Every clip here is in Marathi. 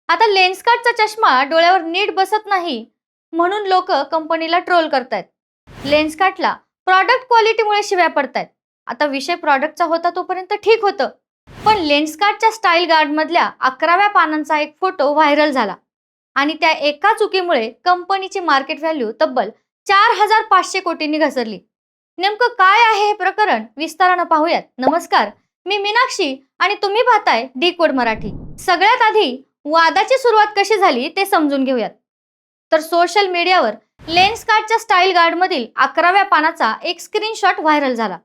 आता लेन्सकार्टचा चष्मा डोळ्यावर नीट बसत नाही म्हणून लोक कंपनीला ट्रोल करतायत. लेन्सकार्टला प्रॉडक्ट क्वालिटीमुळे शिव्या पडतायत. आता विषय प्रॉडक्टचा होता तोपर्यंत ठीक होतं, पण लेन्सकार्टच्या स्टाईल गार्ड मधल्या 11व्या पानांचा एक फोटो व्हायरल झाला आणि त्या एका चुकीमुळे कंपनीची मार्केट व्हॅल्यू तब्बल 4500 कोटींनी घसरली. नेमकं काय आहे हे प्रकरण विस्तारानं पाहूयात. नमस्कार, मी मीनाक्षी आणि तुम्ही पाहताय डी कोड मराठी. सगळ्यात आधी वादाची सुरुवात कशी झाली ते समजून घेऊयात. तर सोशल मीडियावर लेन्सकार्टच्या स्टाईल गार्ड मधील 11व्या पानाचा एक स्क्रीनशॉट व्हायरल झाला.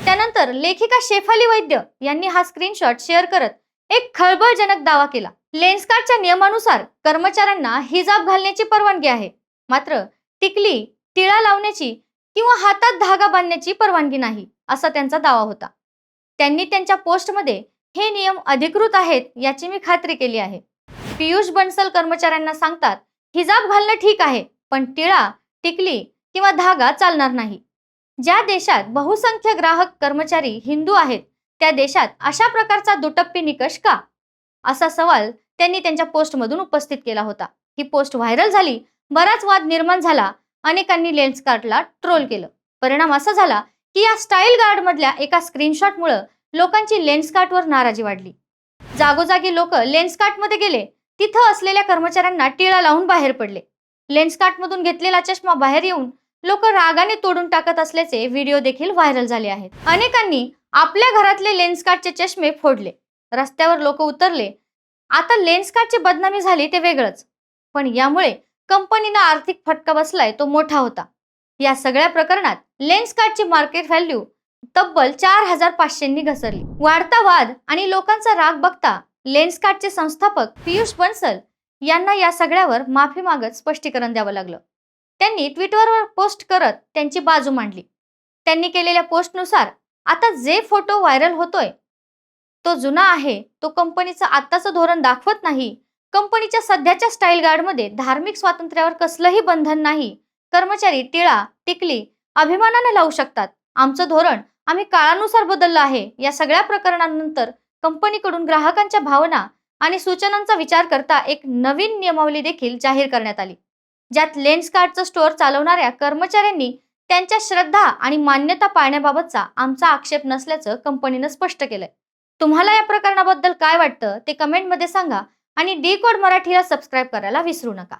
त्यानंतर लेखिका शेफाली वैद्य यांनी हा स्क्रीनशॉट शेअर करत एक खळबळजनक दावा केला. लेन्सकार्टच्या नियमानुसार कर्मचाऱ्यांना हिजाब घालण्याची परवानगी आहे, मात्र टिकली, टिळा लावण्याची किंवा हातात धागा बांधण्याची परवानगी नाही, असा त्यांचा दावा होता. त्यांनी त्यांच्या पोस्टमध्ये हे नियम अधिकृत आहेत याची मी खात्री केली आहे. पियुष बन्सल कर्मचाऱ्यांना सांगतात, हिजाब घालणं ठीक आहे, पण टिळा, टिकली किंवा धागा चालणार नाही. ज्या देशात बहुसंख्य ग्राहक कर्मचारी हिंदू आहेत त्या देशात अशा प्रकारचा दुटप्पी निकष का, असा सवाल त्यांनी त्यांच्या पोस्टमधून उपस्थित केला होता. ही पोस्ट व्हायरल झाली, बराच वाद निर्माण झाला, अनेकांनी लेन्सकार्टला ट्रोल केलं. परिणाम असा झाला की या स्टाईल गार्ड मधल्या एका स्क्रीनशॉटमुळे लोकांची लेन्सकार्टवर नाराजी वाढली. जागोजागी लोक लेन्सकार्टमध्ये गेले, तिथं असलेल्या कर्मचाऱ्यांना टिळा लावून बाहेर पडले. लेन्सकार्टमधून घेतलेला चष्मा बाहेर येऊन लोक रागाने तोडून टाकत असल्याचे व्हिडिओ देखील व्हायरल झाले आहेत. अनेकांनी आपल्या घरातले लेन्सकार्टचे चष्मे फोडले, रस्त्यावर लोक उतरले. आता लेन्सकार्टची बदनामी झाली ते वेगळंच, पण यामुळे कंपनीला आर्थिक फटका बसलाय तो मोठा होता. या सगळ्या प्रकरणात लेन्सकार्टची मार्केट व्हॅल्यू तब्बल 4500नी घसरली. वाढता वाद आणि लोकांचा राग बघता लेन्सकार्टचे संस्थापक पियुष बन्सल यांना या सगळ्यावर माफी मागत स्पष्टीकरण द्यावं लागलं. त्यांनी ट्विटरवर पोस्ट करत त्यांची बाजू मांडली. त्यांनी केलेल्या पोस्टनुसार आता जे फोटो व्हायरल होतोय तो जुना आहे, तो कंपनीचं आत्ताचं धोरण दाखवत नाही. कंपनीच्या सध्याच्या स्टाईल गार्डमध्ये धार्मिक स्वातंत्र्यावर कसलंही बंधन नाही. कर्मचारी टिळा, टिकली अभिमानाने लावू शकतात. आमचं धोरण आम्ही काळानुसार बदललं आहे. या सगळ्या प्रकरणानंतर कंपनीकडून ग्राहकांच्या भावना आणि सूचनांचा विचार करता एक नवीन नियमावली देखील जाहीर करण्यात आली, ज्यात लेन्सकार्टचं स्टोअर चालवणाऱ्या कर्मचाऱ्यांनी त्यांच्या श्रद्धा आणि मान्यता पाळण्याबाबतचा आमचा आक्षेप नसल्याचं कंपनीनं स्पष्ट केलंय. तुम्हाला या प्रकरणाबद्दल काय वाटतं ते कमेंटमध्ये सांगा आणि डी कोड मराठीला सबस्क्राईब करायला विसरू नका.